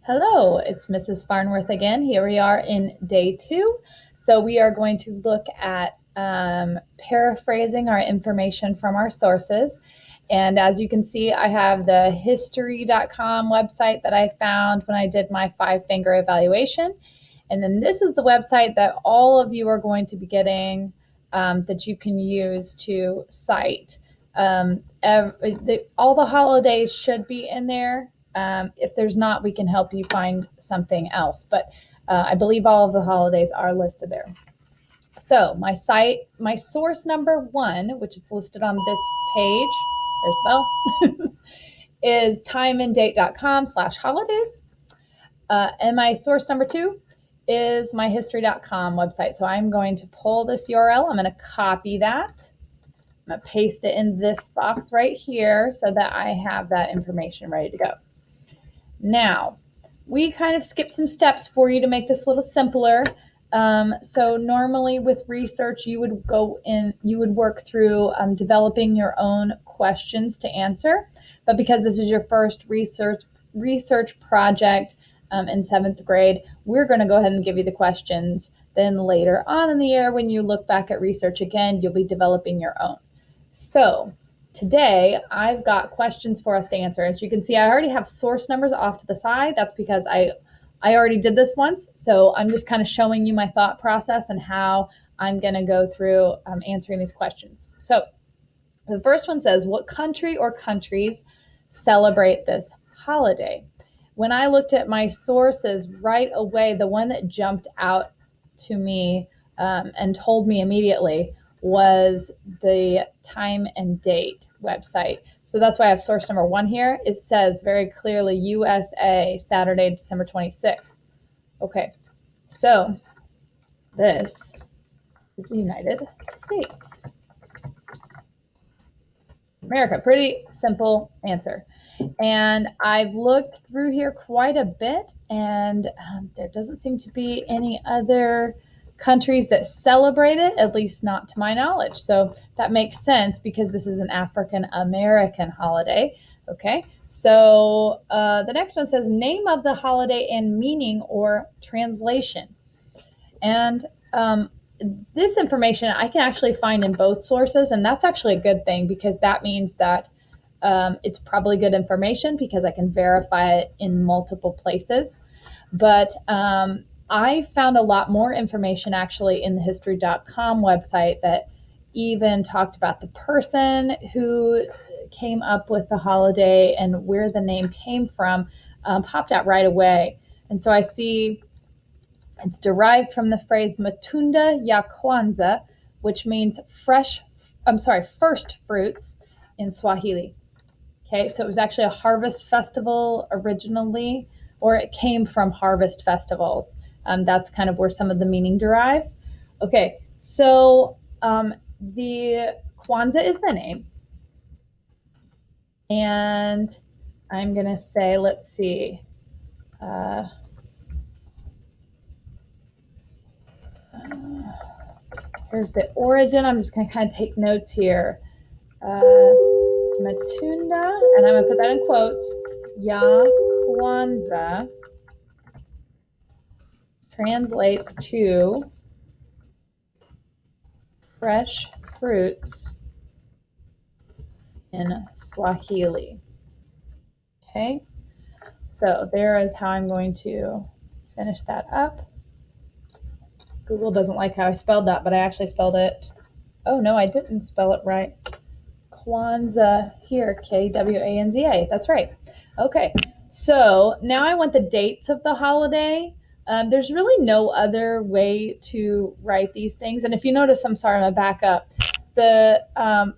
Hello, it's Mrs. Farnworth again. Here we are in day 2. So we are going to look at paraphrasing our information from our sources. And as you can see, I have the history.com website that I found when I did my 5-finger evaluation. And then this is the website that all of you are going to be getting that you can use to cite. All the holidays should be in there. If there's not, we can help you find something else. But I believe all of the holidays are listed there. So my source number 1, which is listed on this page, there's the bell, is timeanddate.com/holidays. And my source number 2 is my history.com website. So I'm going to pull this URL. I'm going to copy that. I'm going to paste it in this box right here so that I have that information ready to go. Now, we kind of skipped some steps for you to make this a little simpler. So normally with research, you would work through developing your own questions to answer. But because this is your first research project in 7th grade, we're going to go ahead and give you the questions. Then later on in the year, when you look back at research again, you'll be developing your own. So today, I've got questions for us to answer. As you can see, I already have source numbers off to the side. That's because I already did this once. So I'm just kind of showing you my thought process and how I'm going to go through answering these questions. So the first one says, what country or countries celebrate this holiday? When I looked at my sources right away, the one that jumped out to me and told me immediately was the Time and Date website. So that's why I have source number 1 here. It says very clearly USA, Saturday, December 26th. Okay, so this is the United States. America, pretty simple answer. And I've looked through here quite a bit, and there doesn't seem to be any other countries that celebrate it, at least not to my knowledge. So that makes sense because this is an African American holiday. Okay, so the next one says name of the holiday and meaning or translation. And this information I can actually find in both sources, and that's actually a good thing because that means that it's probably good information because I can verify it in multiple places. But I found a lot more information actually in the history.com website that even talked about the person who came up with the holiday and where the name came from, popped out right away. And so I see it's derived from the phrase Matunda ya Kwanzaa, which means first fruits in Swahili. Okay, so it was actually a harvest festival originally, or it came from harvest festivals. That's kind of where some of the meaning derives. Okay, so the Kwanzaa is the name. And I'm going to say, let's see. Here's the origin. I'm just going to kind of take notes here. Matunda, and I'm going to put that in quotes, Ya Kwanzaa translates to fresh fruits in Swahili. Okay, so there is how I'm going to finish that up. Google doesn't like how I spelled that, but I actually spelled it. Oh no, I didn't spell it right. Kwanzaa here, Kwanzaa. That's right. Okay, so now I want the dates of the holiday. There's really no other way to write these things. And if you notice, I'm sorry, I'm going to back up. The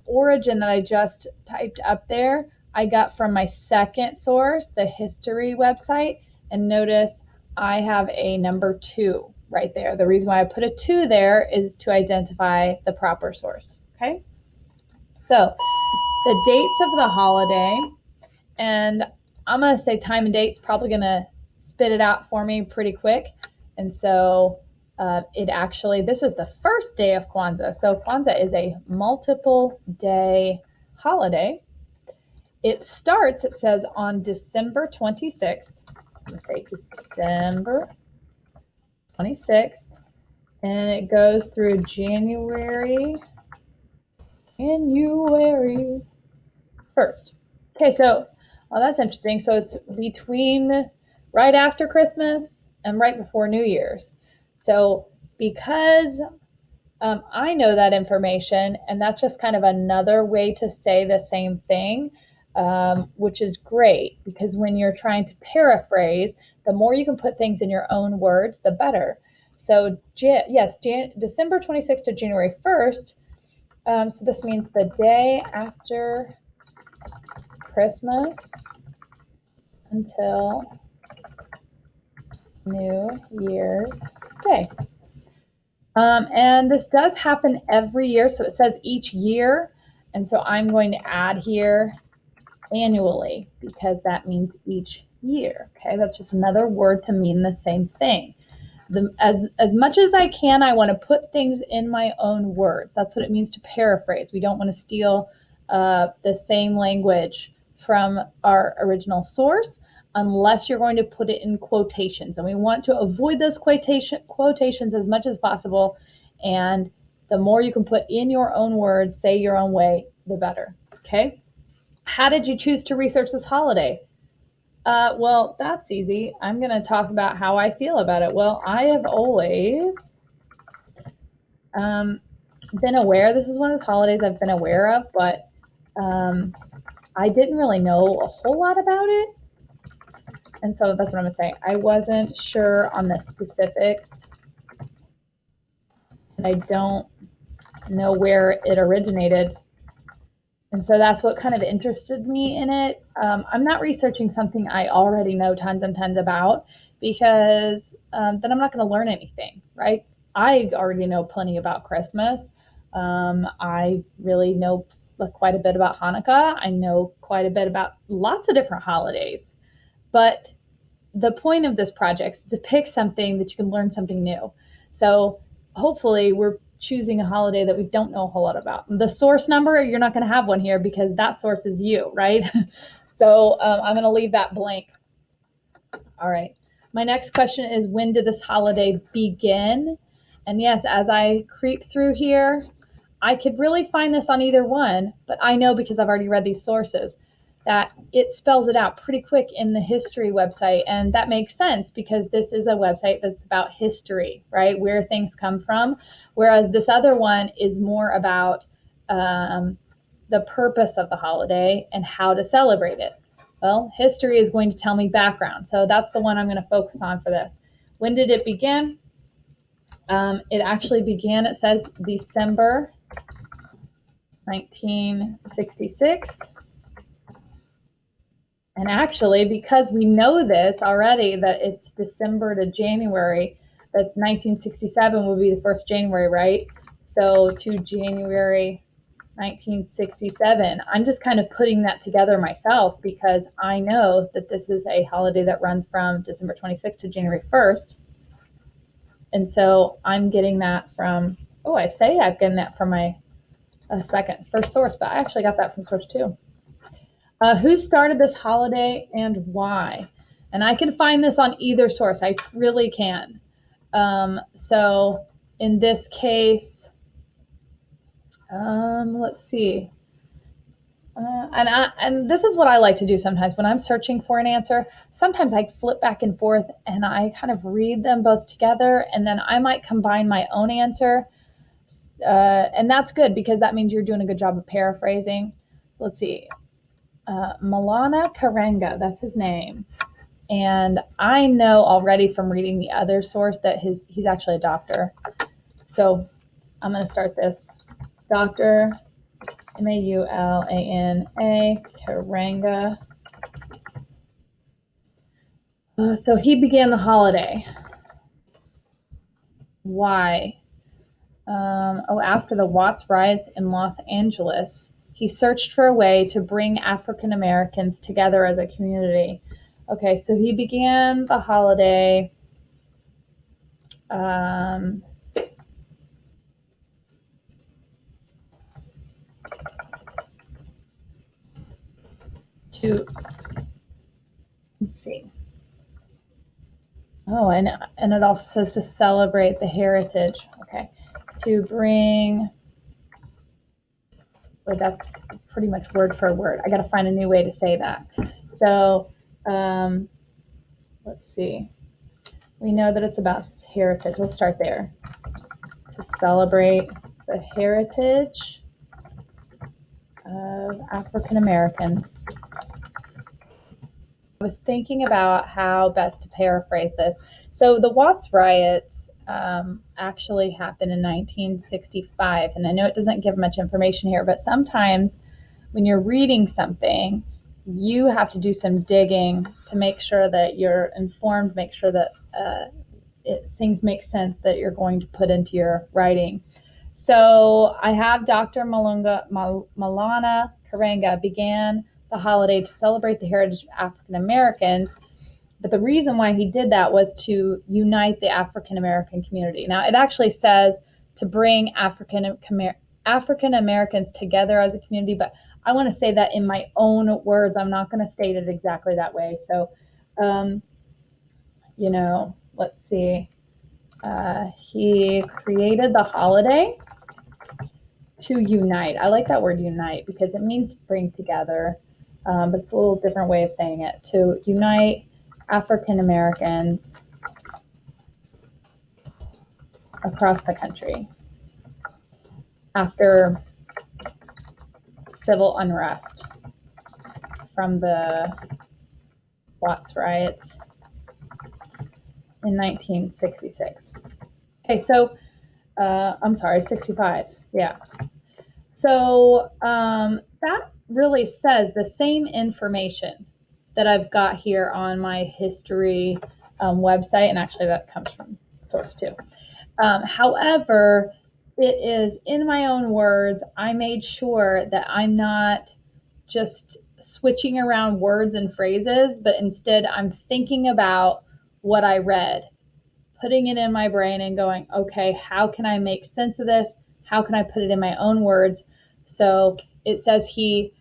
origin that I just typed up there, I got from my second source, the history website. And notice I have a number 2 right there. The reason why I put a 2 there is to identify the proper source. Okay, so the dates of the holiday, and I'm going to say time and date's probably going to spit it out for me pretty quick. And so this is the first day of Kwanzaa. So Kwanzaa is a multiple day holiday. It says on December 26th, I'm going to say December 26th, and it goes through January 1st. Okay, so that's interesting. So it's between right after Christmas and right before New Year's. So because I know that information, and that's just kind of another way to say the same thing, which is great because when you're trying to paraphrase, the more you can put things in your own words, the better. So, yes, December 26th to January 1st. So this means the day after Christmas until New Year's Day. And this does happen every year. So it says each year. And so I'm going to add here annually because that means each year. Okay, that's just another word to mean the same thing. As much as I can, I want to put things in my own words. That's what it means to paraphrase. We don't want to steal the same language from our original source unless you're going to put it in quotations. And we want to avoid those quotations as much as possible. And the more you can put in your own words, say your own way, the better. Okay? How did you choose to research this holiday? Well, that's easy. I'm going to talk about how I feel about it. Well, I have always been aware. This is one of the holidays I've been aware of, but I didn't really know a whole lot about it. And so that's what I'm going to say. I wasn't sure on the specifics. And I don't know where it originated. And so that's what kind of interested me in it. I'm not researching something I already know tons and tons about because then I'm not going to learn anything, right? I already know plenty about Christmas. I really know quite a bit about Hanukkah. I know quite a bit about lots of different holidays. But the point of this project is to pick something that you can learn something new. So hopefully we're choosing a holiday that we don't know a whole lot about. The source number, you're not going to have one here because that source is you, right? So I'm going to leave that blank. All right. My next question is, when did this holiday begin? And yes, as I creep through here, I could really find this on either one, but I know because I've already read these sources that it spells it out pretty quick in the history website. And that makes sense because this is a website that's about history, right? Where things come from. Whereas this other one is more about the purpose of the holiday and how to celebrate it. Well, history is going to tell me background. So that's the one I'm going to focus on for this. When did it begin? It actually began, it says December 1966. And actually, because we know this already, that it's December to January, that 1967 would be the first January, right? So to January 1967. I'm just kind of putting that together myself because I know that this is a holiday that runs from December 26th to January 1st. And so I'm getting that from, I say I've gotten that from my first source, but I actually got that from source 2. Who started this holiday and why? And I can find this on either source. I really can. So in this case, let's see. And this is what I like to do sometimes when I'm searching for an answer. Sometimes I flip back and forth and I kind of read them both together, and then I might combine my own answer. And that's good because that means you're doing a good job of paraphrasing. Let's see. Maulana Karenga, that's his name. And I know already from reading the other source that he's actually a doctor. So I'm going to start this. Dr. Maulana Karenga. So he began the holiday. Why? After the Watts riots in Los Angeles, he searched for a way to bring African Americans together as a community. Okay, so he began the holiday let's see. Oh, and it also says to celebrate the heritage. Okay, to bring. Or that's pretty much word for word. I got to find a new way to say that. So, let's see. We know that it's about heritage. Let's start there. To celebrate the heritage of African Americans. I was thinking about how best to paraphrase this. So the Watts riots actually happened in 1965, and I know it doesn't give much information here, but sometimes when you're reading something, you have to do some digging to make sure that you're informed, make sure that things make sense that you're going to put into your writing. So I have Dr. Maulana Karenga began the holiday to celebrate the heritage of African Americans. But the reason why he did that was to unite the African American community. Now, it actually says to bring African Americans together as a community, but I want to say that in my own words. I'm not going to state it exactly that way. So, let's see. He created the holiday to unite. I like that word unite because it means bring together, but it's a little different way of saying it. To unite African Americans across the country after civil unrest from the Watts riots in 1966. Okay, so I'm sorry, 65. Yeah. So that really says the same information that I've got here on my history website, and actually that comes from Source 2. However, it is in my own words. I made sure that I'm not just switching around words and phrases, but instead I'm thinking about what I read, putting it in my brain and going, okay, how can I make sense of this? How can I put it in my own words? So it says he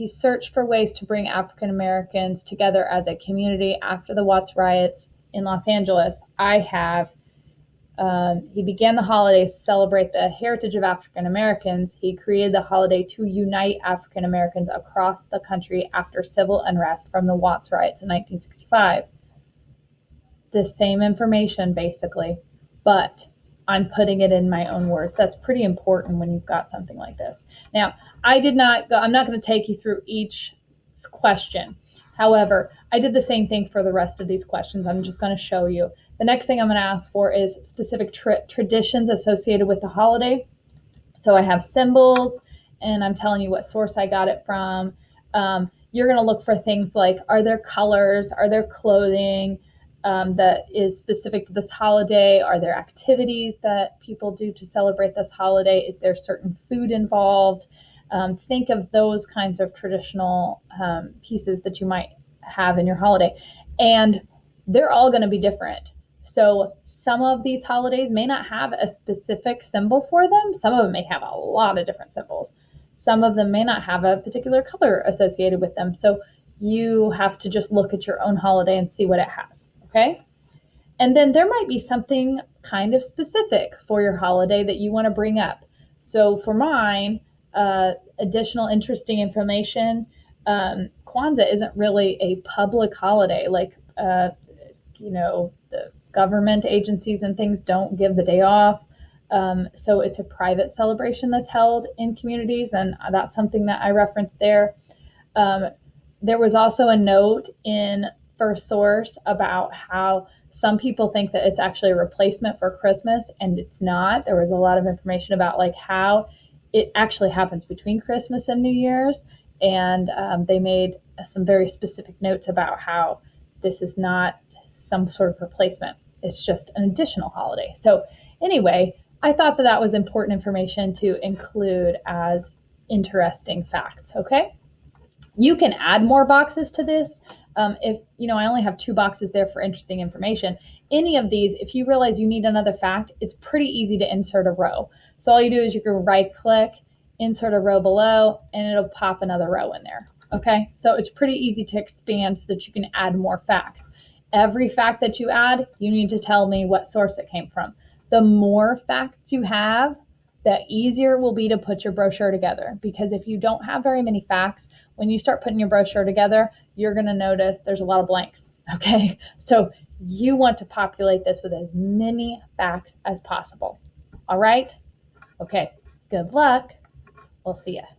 searched for ways to bring African Americans together as a community after the Watts riots in Los Angeles. He began the holiday to celebrate the heritage of African Americans. He created the holiday to unite African Americans across the country after civil unrest from the Watts riots in 1965. The same information, basically, but I'm putting it in my own words. That's pretty important when you've got something like this. Now, I'm not going to take you through each question. However, I did the same thing for the rest of these questions. I'm just going to show you. The next thing I'm going to ask for is specific traditions associated with the holiday. So I have symbols, and I'm telling you what source I got it from. You're going to look for things like, are there colors? Are there clothing that is specific to this holiday? Are there activities that people do to celebrate this holiday? Is there certain food involved? Think of those kinds of traditional pieces that you might have in your holiday. And they're all going to be different. So some of these holidays may not have a specific symbol for them. Some of them may have a lot of different symbols. Some of them may not have a particular color associated with them. So you have to just look at your own holiday and see what it has. Okay? And then there might be something kind of specific for your holiday that you want to bring up. So for mine, additional interesting information, Kwanzaa isn't really a public holiday. Like, the government agencies and things don't give the day off. So it's a private celebration that's held in communities, and that's something that I referenced there. There was also a note in First Source about how some people think that it's actually a replacement for Christmas, and it's not. There was a lot of information about like how it actually happens between Christmas and New Year's, and they made some very specific notes about how this is not some sort of replacement. It's just an additional holiday. So anyway, I thought that that was important information to include as interesting facts. Okay. You can add more boxes to this. If I only have 2 boxes there for interesting information. Any of these, if you realize you need another fact, it's pretty easy to insert a row. So all you do is you can right click, insert a row below, and it'll pop another row in there. Okay, so it's pretty easy to expand so that you can add more facts. Every fact that you add, you need to tell me what source it came from. The more facts you have, the easier it will be to put your brochure together. Because if you don't have very many facts, when you start putting your brochure together, you're going to notice there's a lot of blanks. Okay, so you want to populate this with as many facts as possible. All right? Okay, good luck. We'll see you.